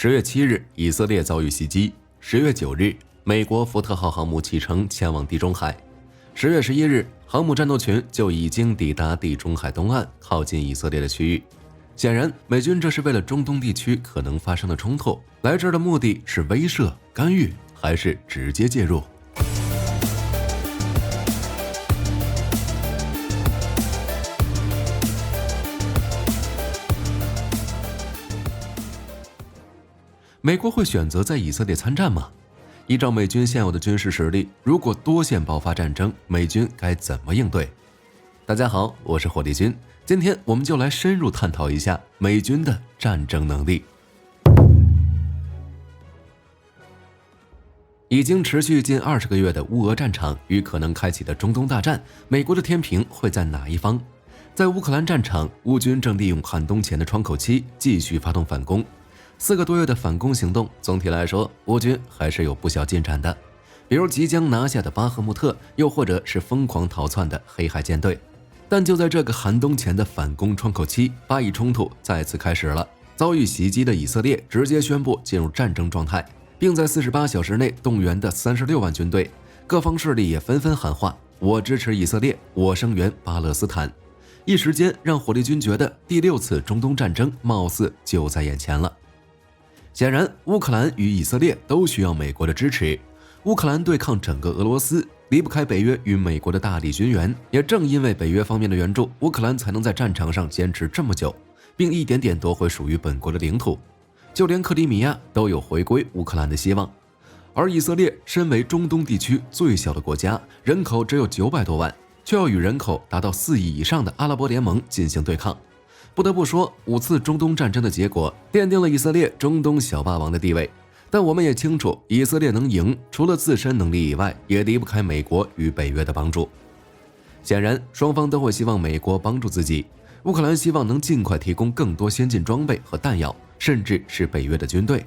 10月7日，以色列遭遇袭击。10月9日，美国福特号航母启程前往地中海。10月11日，航母战斗群就已经抵达地中海东岸，靠近以色列的区域。显然，美军这是为了中东地区可能发生的冲突，来这儿的目的是威慑、干预，还是直接介入？美国会选择在以色列参战吗？依照美军现有的军事实力，如果多线爆发战争，美军该怎么应对？大家好，我是火力军，今天我们就来深入探讨一下美军的战争能力。已经持续近20个月的乌俄战场与可能开启的中东大战，美国的天平会在哪一方？在乌克兰战场，乌军正利用寒冬前的窗口期继续发动反攻。4个多月的反攻行动，总体来说，乌军还是有不小进展的，比如即将拿下的巴赫穆特，又或者是疯狂逃窜的黑海舰队。但就在这个寒冬前的反攻窗口期，巴以冲突再次开始了。遭遇袭击的以色列直接宣布进入战争状态，并在48小时内动员的36万军队，各方势力也纷纷喊话：我支持以色列，我声援巴勒斯坦。一时间让火力军觉得第6次中东战争貌似就在眼前了。显然，乌克兰与以色列都需要美国的支持。乌克兰对抗整个俄罗斯，离不开北约与美国的大力军援。也正因为北约方面的援助，乌克兰才能在战场上坚持这么久，并一点点夺回属于本国的领土。就连克里米亚都有回归乌克兰的希望。而以色列身为中东地区最小的国家，人口只有900多万，却要与人口达到4亿以上的阿拉伯联盟进行对抗。不得不说，5次中东战争的结果奠定了以色列中东小霸王的地位。但我们也清楚，以色列能赢，除了自身能力以外，也离不开美国与北约的帮助。显然，双方都会希望美国帮助自己。乌克兰希望能尽快提供更多先进装备和弹药，甚至是北约的军队。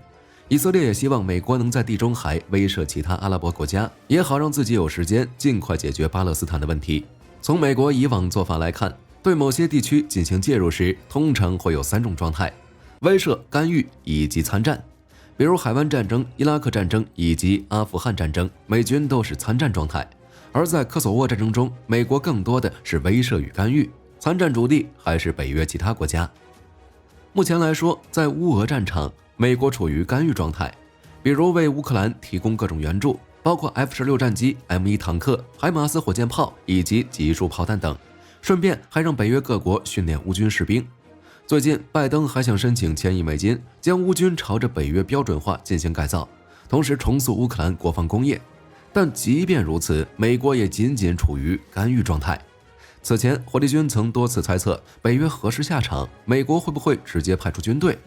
以色列也希望美国能在地中海威慑其他阿拉伯国家，也好让自己有时间尽快解决巴勒斯坦的问题。从美国以往做法来看，对某些地区进行介入时，通常会有3种状态：威慑、干预以及参战。比如海湾战争、伊拉克战争以及阿富汗战争，美军都是参战状态。而在科索沃战争中，美国更多的是威慑与干预，参战主力还是北约其他国家。目前来说，在乌俄战场，美国处于干预状态，比如为乌克兰提供各种援助，包括 F-16战机、M1 坦克、海马斯火箭炮以及集束炮弹等，顺便还让北约各国训练乌军士兵。最近，拜登还想申请1000亿美金，将乌军朝着北约标准化进行改造，同时重塑乌克兰国防工业。但即便如此，美国也仅仅处于干预状态。此前，火力军曾多次猜测北约何时下场，美国会不会直接派出军队。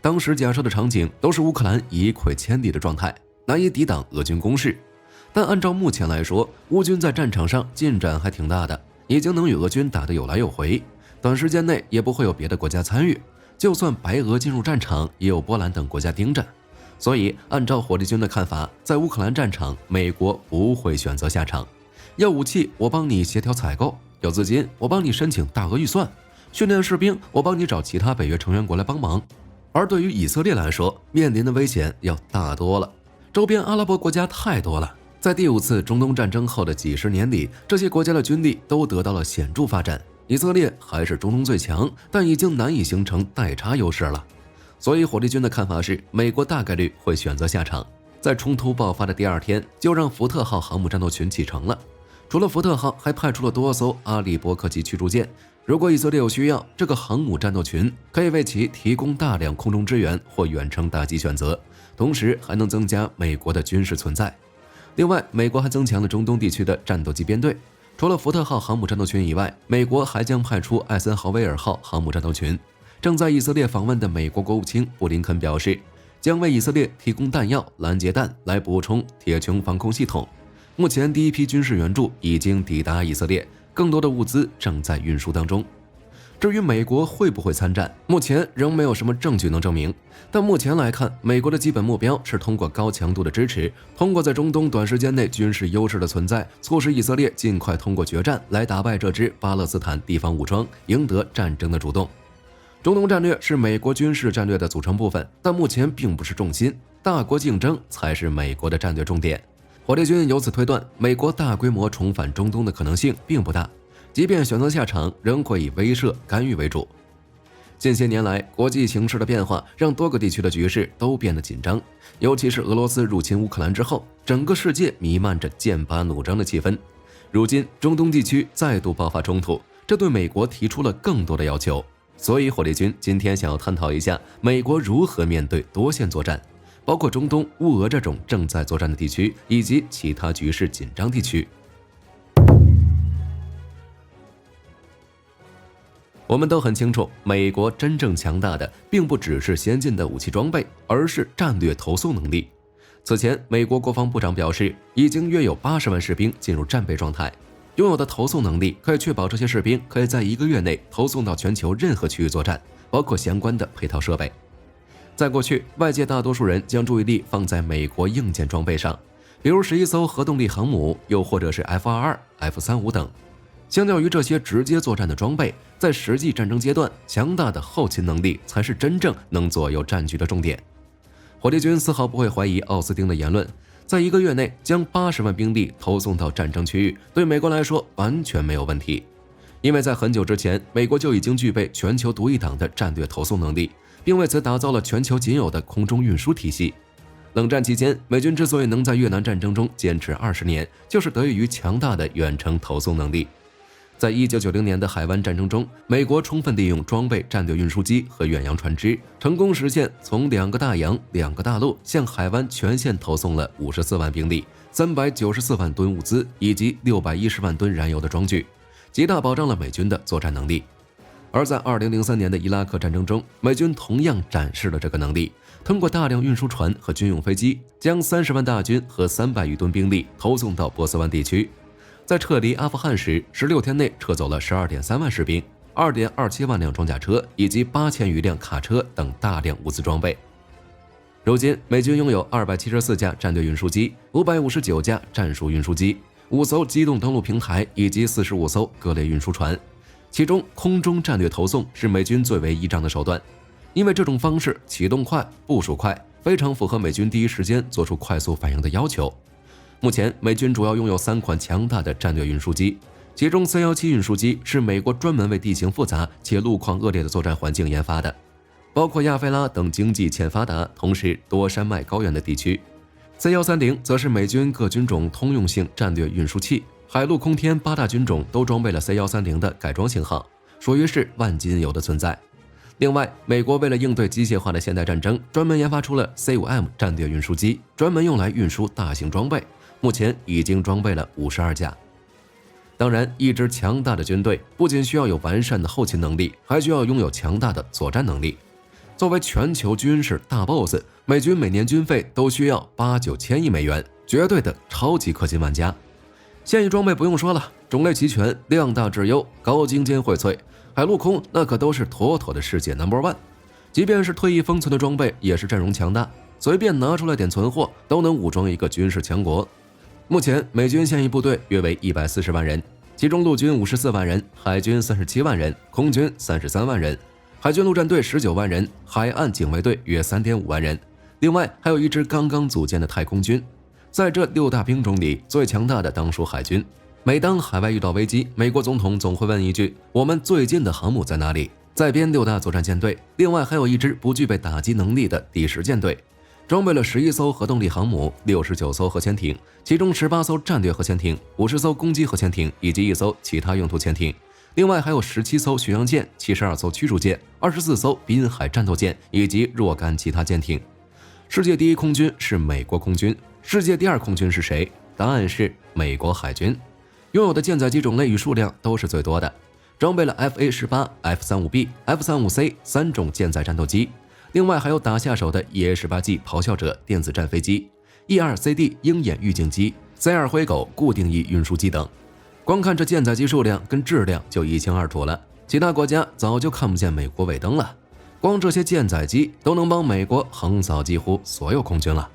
当时假设的场景都是乌克兰一溃千里的状态，难以抵挡俄军攻势。但按照目前来说，乌军在战场上进展还挺大的，已经能与俄军打得有来有回。短时间内也不会有别的国家参与，就算白俄进入战场，也有波兰等国家盯着。所以按照火力军的看法，在乌克兰战场，美国不会选择下场。要武器，我帮你协调采购；要资金，我帮你申请大额预算；训练士兵，我帮你找其他北约成员国来帮忙。而对于以色列来说，面临的危险要大多了，周边阿拉伯国家太多了。在第5次中东战争后的几十年里，这些国家的军力都得到了显著发展。以色列还是中东最强，但已经难以形成代差优势了。所以火力军的看法是，美国大概率会选择下场。在冲突爆发的第2天，就让福特号航母战斗群启程了。除了福特号，还派出了多艘阿利伯克级驱逐舰。如果以色列有需要，这个航母战斗群可以为其提供大量空中支援或远程打击选择，同时还能增加美国的军事存在。另外，美国还增强了中东地区的战斗机编队。除了福特号航母战斗群以外，美国还将派出艾森豪威尔号航母战斗群。正在以色列访问的美国国务卿布林肯表示，将为以色列提供弹药、拦截弹来补充铁穹防空系统。目前第1批军事援助已经抵达以色列，更多的物资正在运输当中。至于美国会不会参战，目前仍没有什么证据能证明。但目前来看，美国的基本目标是通过高强度的支持，通过在中东短时间内军事优势的存在，促使以色列尽快通过决战来打败这支巴勒斯坦地方武装，赢得战争的主动。中东战略是美国军事战略的组成部分，但目前并不是重心，大国竞争才是美国的战略重点。火力军由此推断，美国大规模重返中东的可能性并不大，即便选择下场，仍会以威慑、干预为主。近些年来，国际形势的变化让多个地区的局势都变得紧张，尤其是俄罗斯入侵乌克兰之后，整个世界弥漫着剑拔弩张的气氛。如今，中东地区再度爆发冲突，这对美国提出了更多的要求。所以，火力军今天想要探讨一下美国如何面对多线作战，包括中东、乌俄这种正在作战的地区，以及其他局势紧张地区。我们都很清楚，美国真正强大的并不只是先进的武器装备，而是战略投送能力。此前，美国国防部长表示，已经约有80万士兵进入战备状态。拥有的投送能力可以确保这些士兵可以在1个月内投送到全球任何区域作战，包括相关的配套设备。在过去，外界大多数人将注意力放在美国硬件装备上，比如11艘核动力航母，又或者是 F-22、F-35 等。相较于这些直接作战的装备，在实际战争阶段，强大的后勤能力才是真正能左右战局的重点。火力军丝毫不会怀疑奥斯汀的言论，在1个月内将80万兵力投送到战争区域，对美国来说完全没有问题。因为在很久之前，美国就已经具备全球独一档的战略投送能力，并为此打造了全球仅有的空中运输体系。冷战期间，美军之所以能在越南战争中坚持20年，就是得益于强大的远程投送能力。在1990年的海湾战争中，美国充分利用装备战略运输机和远洋船只，成功实现从2个大洋、2个大陆向海湾全线投送了54万兵力、394万吨物资以及610万吨燃油的装具，极大保障了美军的作战能力。而在2003年的伊拉克战争中，美军同样展示了这个能力，通过大量运输船和军用飞机，将30万大军和300余吨兵力投送到波斯湾地区。在撤离阿富汗时，16天内撤走了12.3万士兵、2.27万辆装甲车以及8000余辆卡车等大量物资装备。如今，美军拥有274架战略运输机、559架战术运输机、5艘机动登陆平台以及45艘各类运输船。其中，空中战略投送是美军最为依仗的手段，因为这种方式启动快、部署快，非常符合美军第一时间做出快速反应的要求。目前，美军主要拥有3款强大的战略运输机，其中 C-17 运输机是美国专门为地形复杂且路况恶劣的作战环境研发的，包括亚非拉等经济欠发达、同时多山脉高原的地区。C-130 则是美军各军种通用性战略运输器，海陆空天8大军种都装备了 C-130 的改装型号，属于是万金油的存在。另外，美国为了应对机械化的现代战争，专门研发出了 C-5M 战略运输机，专门用来运输大型装备。目前已经装备了52架。当然，一支强大的军队不仅需要有完善的后勤能力，还需要拥有强大的作战能力。作为全球军事大 boss， 美军每年军费都需要8-9千亿美元，绝对的超级氪金玩家。现役装备不用说了，种类齐全，量大质优，高精尖荟萃，海陆空那可都是妥妥的世界 No.1。即便是退役封存的装备，也是阵容强大，随便拿出来点存货，都能武装一个军事强国。目前，美军现役部队约为140万人，其中陆军54万人，海军37万人，空军33万人，海军陆战队19万人，海岸警卫队约3.5万人。另外，还有一支刚刚组建的太空军。在这6大兵种里，最强大的当属海军。每当海外遇到危机，美国总统总会问一句：“我们最近的航母在哪里？”再编6大作战舰队，另外还有一支不具备打击能力的第10舰队。装备了11艘核动力航母、69艘核潜艇，其中18艘战略核潜艇、50艘攻击核潜艇以及1艘其他用途潜艇。另外还有17艘巡洋舰、72艘驱逐舰、24艘滨海战斗舰以及若干其他舰艇。世界第一空军是美国空军，世界第2空军是谁？答案是美国海军。拥有的舰载机种类与数量都是最多的，装备了 FA-18、F-35B、F-35C 3种舰载战斗机。另外还有打下手的 EA-18G 咆哮者电子战飞机、E-2CD 鹰眼预警机、C-2灰狗固定翼运输机等。光看这舰载机数量跟质量就一清二楚了，其他国家早就看不见美国尾灯了。光这些舰载机都能帮美国横扫几乎所有空军了。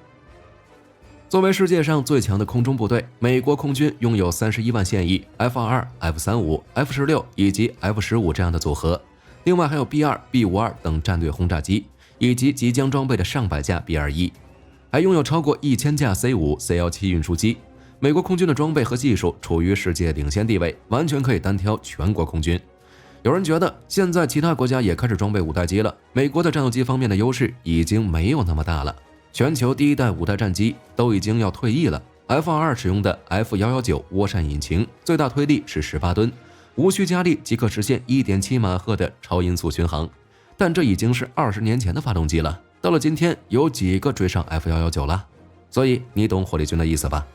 作为世界上最强的空中部队，美国空军拥有31万现役 F-22、F-35、F-16 以及 F-15这样的组合。另外还有 B2、B52等战略轰炸机，以及即将装备的上百架 B21，还拥有超过1000架 C5、C17运输机。美国空军的装备和技术处于世界领先地位，完全可以单挑全国空军。有人觉得现在其他国家也开始装备五代机了，美国在战斗机方面的优势已经没有那么大了。全球第一代五代战机都已经要退役了。F-22使用的 F119涡扇引擎，最大推力是18吨，无需加力即可实现 1.7 马赫的超音速巡航。但这已经是20年前的发动机了，到了今天有几个追上 F119了？所以你懂火力军的意思吧？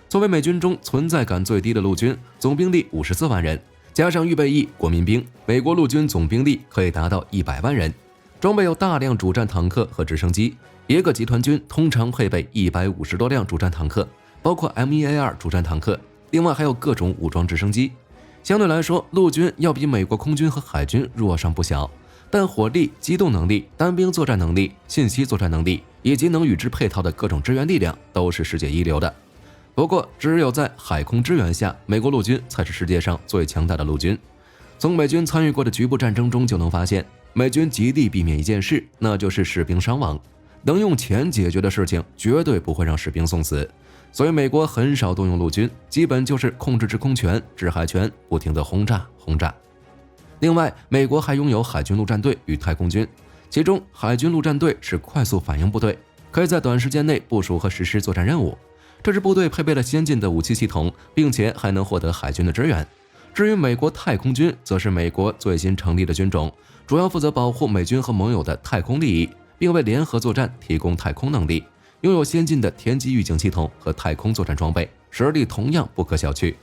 作为美军中存在感最低的陆军，总兵力54万人，加上预备役、国民兵，美国陆军总兵力可以达到100万人，装备有大量主战坦克和直升机。一个集团军通常配备150多辆主战坦克，包括 M1A2 主战坦克，另外还有各种武装直升机。相对来说，陆军要比美国空军和海军弱上不小，但火力、机动能力、单兵作战能力、信息作战能力以及能与之配套的各种支援力量都是世界一流的。不过，只有在海空支援下，美国陆军才是世界上最强大的陆军。从美军参与过的局部战争中就能发现，美军极力避免一件事，那就是士兵伤亡。能用钱解决的事情，绝对不会让士兵送死，所以美国很少动用陆军，基本就是控制制空权、制海权，不停地轰炸。另外，美国还拥有海军陆战队与太空军，其中海军陆战队是快速反应部队，可以在短时间内部署和实施作战任务。这支部队配备了先进的武器系统，并且还能获得海军的支援。至于美国太空军，则是美国最新成立的军种，主要负责保护美军和盟友的太空利益，并为联合作战提供太空能力，拥有先进的天基预警系统和太空作战装备，实力同样不可小觑。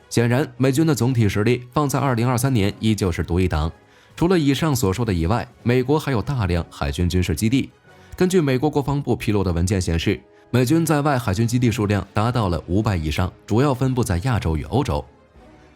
显然，美军的总体实力放在2023年依旧是独一档。除了以上所说的以外，美国还有大量海军军事基地。根据美国国防部披露的文件显示，美军在外海军基地数量达到了500以上，主要分布在亚洲与欧洲。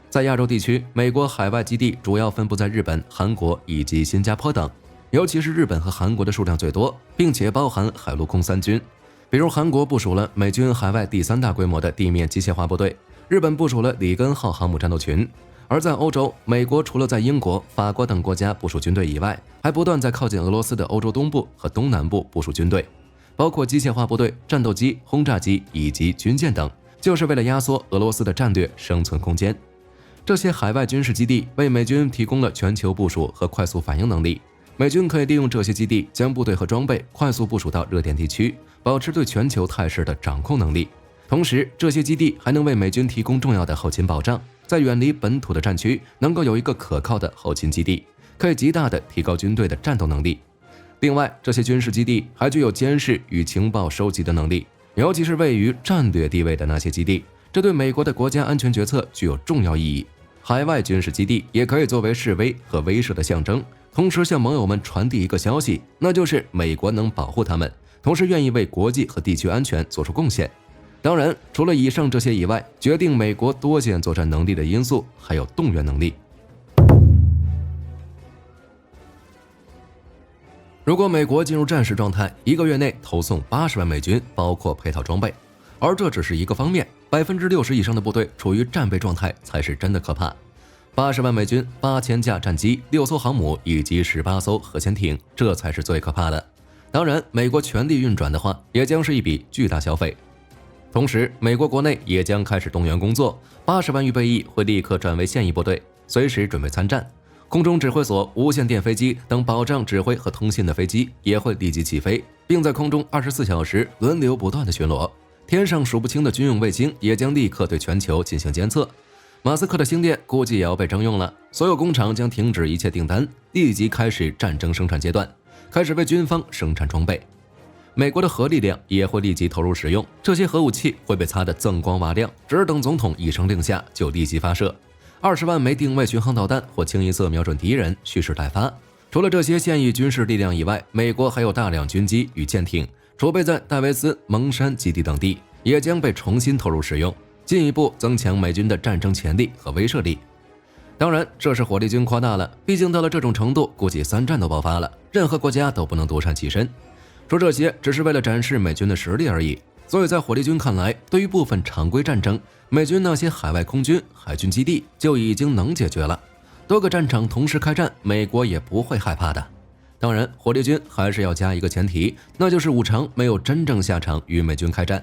在亚洲地区，美国海外基地主要分布在日本、韩国以及新加坡等。尤其是日本和韩国的数量最多，并且包含海陆空三军。比如韩国部署了美军海外第3大规模的地面机械化部队，日本部署了里根号航母战斗群。而在欧洲，美国除了在英国、法国等国家部署军队以外，还不断在靠近俄罗斯的欧洲东部和东南部部署军队，包括机械化部队、战斗机、轰炸机以及军舰等，就是为了压缩俄罗斯的战略生存空间。这些海外军事基地为美军提供了全球部署和快速反应能力。美军可以利用这些基地将部队和装备快速部署到热点地区，保持对全球态势的掌控能力。同时，这些基地还能为美军提供重要的后勤保障，在远离本土的战区能够有一个可靠的后勤基地，可以极大地提高军队的战斗能力。另外，这些军事基地还具有监视与情报收集的能力，尤其是位于战略地位的那些基地，这对美国的国家安全决策具有重要意义。海外军事基地也可以作为示威和威慑的象征，同时向盟友们传递一个消息，那就是美国能保护他们，同时愿意为国际和地区安全做出贡献。当然，除了以上这些以外，决定美国多线作战能力的因素还有动员能力。如果美国进入战时状态，1个月内投送80万美军，包括配套装备，而这只是一个方面，60%以上的部队处于战备状态才是真的可怕。80万美军、8000架战机、6艘航母以及18艘核潜艇，这才是最可怕的。当然，美国全力运转的话，也将是一笔巨大消费。同时，美国国内也将开始动员工作，80万预备役会立刻转为现役部队，随时准备参战。空中指挥所、无线电飞机等保障指挥和通信的飞机也会立即起飞，并在空中24小时轮流不断的巡逻。天上数不清的军用卫星也将立刻对全球进行监测。马斯克的星链估计也要被征用了，所有工厂将停止一切订单，立即开始战争生产阶段，开始为军方生产装备。美国的核力量也会立即投入使用，这些核武器会被擦得锃光瓦亮，只等总统一声令下就立即发射。20万枚定位巡航导弹或清一色瞄准敌人，蓄势待发。除了这些现役军事力量以外，美国还有大量军机与舰艇储备在戴维斯、蒙山基地等地，也将被重新投入使用，进一步增强美军的战争潜力和威慑力。当然，这是火力军夸大了，毕竟到了这种程度，估计3战都爆发了，任何国家都不能独善其身。说这些只是为了展示美军的实力而已。所以在火力军看来，对于部分常规战争，美军那些海外空军、海军基地就已经能解决了。多个战场同时开战，美国也不会害怕的。当然，火力军还是要加一个前提，那就是武城没有真正下场与美军开战。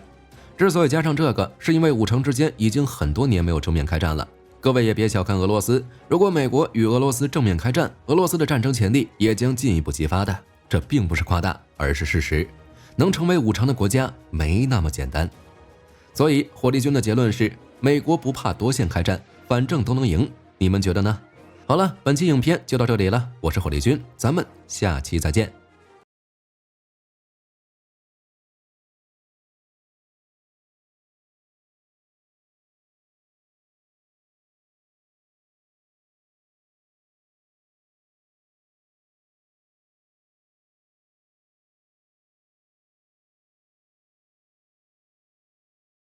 之所以加上这个，是因为武城之间已经很多年没有正面开战了。各位也别小看俄罗斯，如果美国与俄罗斯正面开战，俄罗斯的战争潜力也将进一步激发的。这并不是夸大，而是事实。能成为武城的国家没那么简单。所以火力军的结论是，美国不怕多线开战，反正都能赢。你们觉得呢？好了，本期影片就到这里了，我是火力军，咱们下期再见。